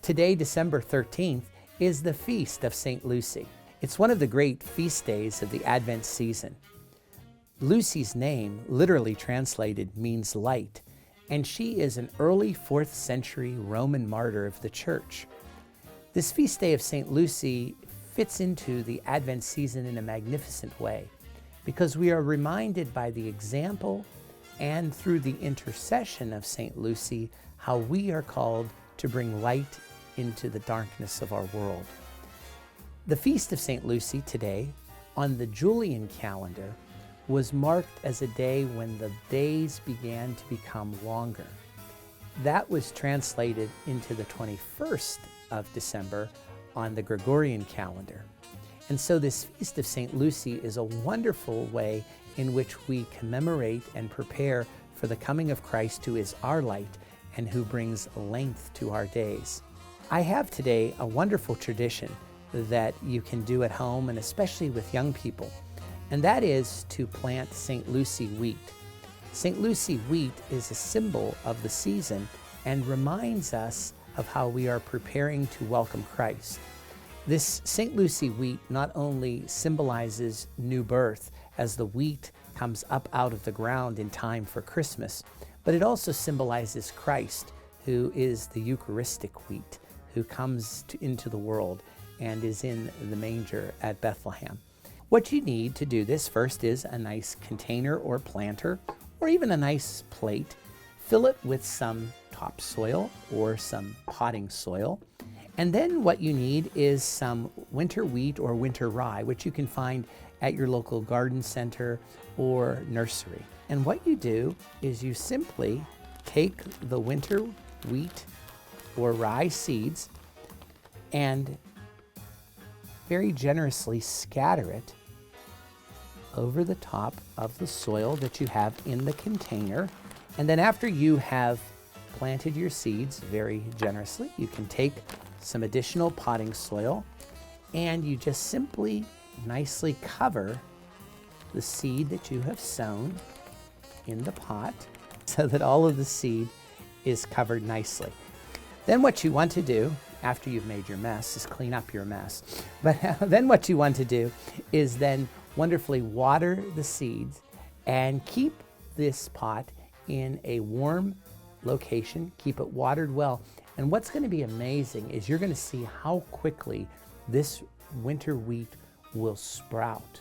Today, December 13th, is the feast of St. Lucy. It's one of the great feast days of the Advent season. Lucy's name, literally translated, means light, and she is an early 4th century Roman martyr of the Church. This feast day of St. Lucy fits into the Advent season in a magnificent way because we are reminded by the example and through the intercession of St. Lucy how we are called to bring light into the darkness of our world. The feast of St. Lucy today, on the Julian calendar, was marked as a day when the days began to become longer. That was translated into the 21st of December on the Gregorian calendar. And so this feast of St. Lucy is a wonderful way in which we commemorate and prepare for the coming of Christ, who is our light and who brings length to our days. I have today a wonderful tradition that you can do at home, and especially with young people, and that is to plant St. Lucy wheat. St. Lucy wheat is a symbol of the season and reminds us of how we are preparing to welcome Christ. This St. Lucy wheat not only symbolizes new birth as the wheat comes up out of the ground in time for Christmas, but it also symbolizes Christ, who is the Eucharistic wheat, who comes into the world and is in the manger at Bethlehem. What you need to do this first is a nice container or planter, or even a nice plate. Fill it with some topsoil or some potting soil. And then what you need is some winter wheat or winter rye, which you can find at your local garden center or nursery. And what you do is you simply take the winter wheat or rye seeds and very generously scatter it over the top of the soil that you have in the container. And then after you have planted your seeds very generously, you can take some additional potting soil and you just simply nicely cover the seed that you have sown in the pot so that all of the seed is covered nicely. Then what you want to do after you've made your mess is clean up your mess. But then what you want to do is then wonderfully water the seeds and keep this pot in a warm location. Keep it watered well. And what's going to be amazing is you're going to see how quickly this winter wheat will sprout.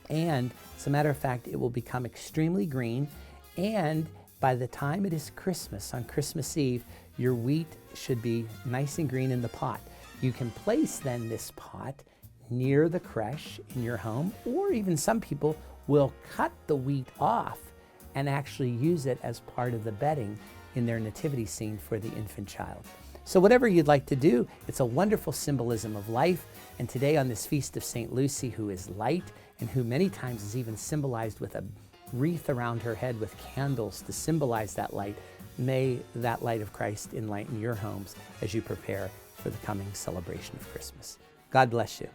And as a matter of fact, it will become extremely green, and by the time it is Christmas, on Christmas Eve, your wheat should be nice and green in the pot. You can place then this pot near the creche in your home, or even some people will cut the wheat off and actually use it as part of the bedding in their nativity scene for the infant child. So whatever you'd like to do, it's a wonderful symbolism of life. And today on this feast of St. Lucy, who is light and who many times is even symbolized with a wreath around her head with candles to symbolize that light, may that light of Christ enlighten your homes as you prepare for the coming celebration of Christmas. God bless you.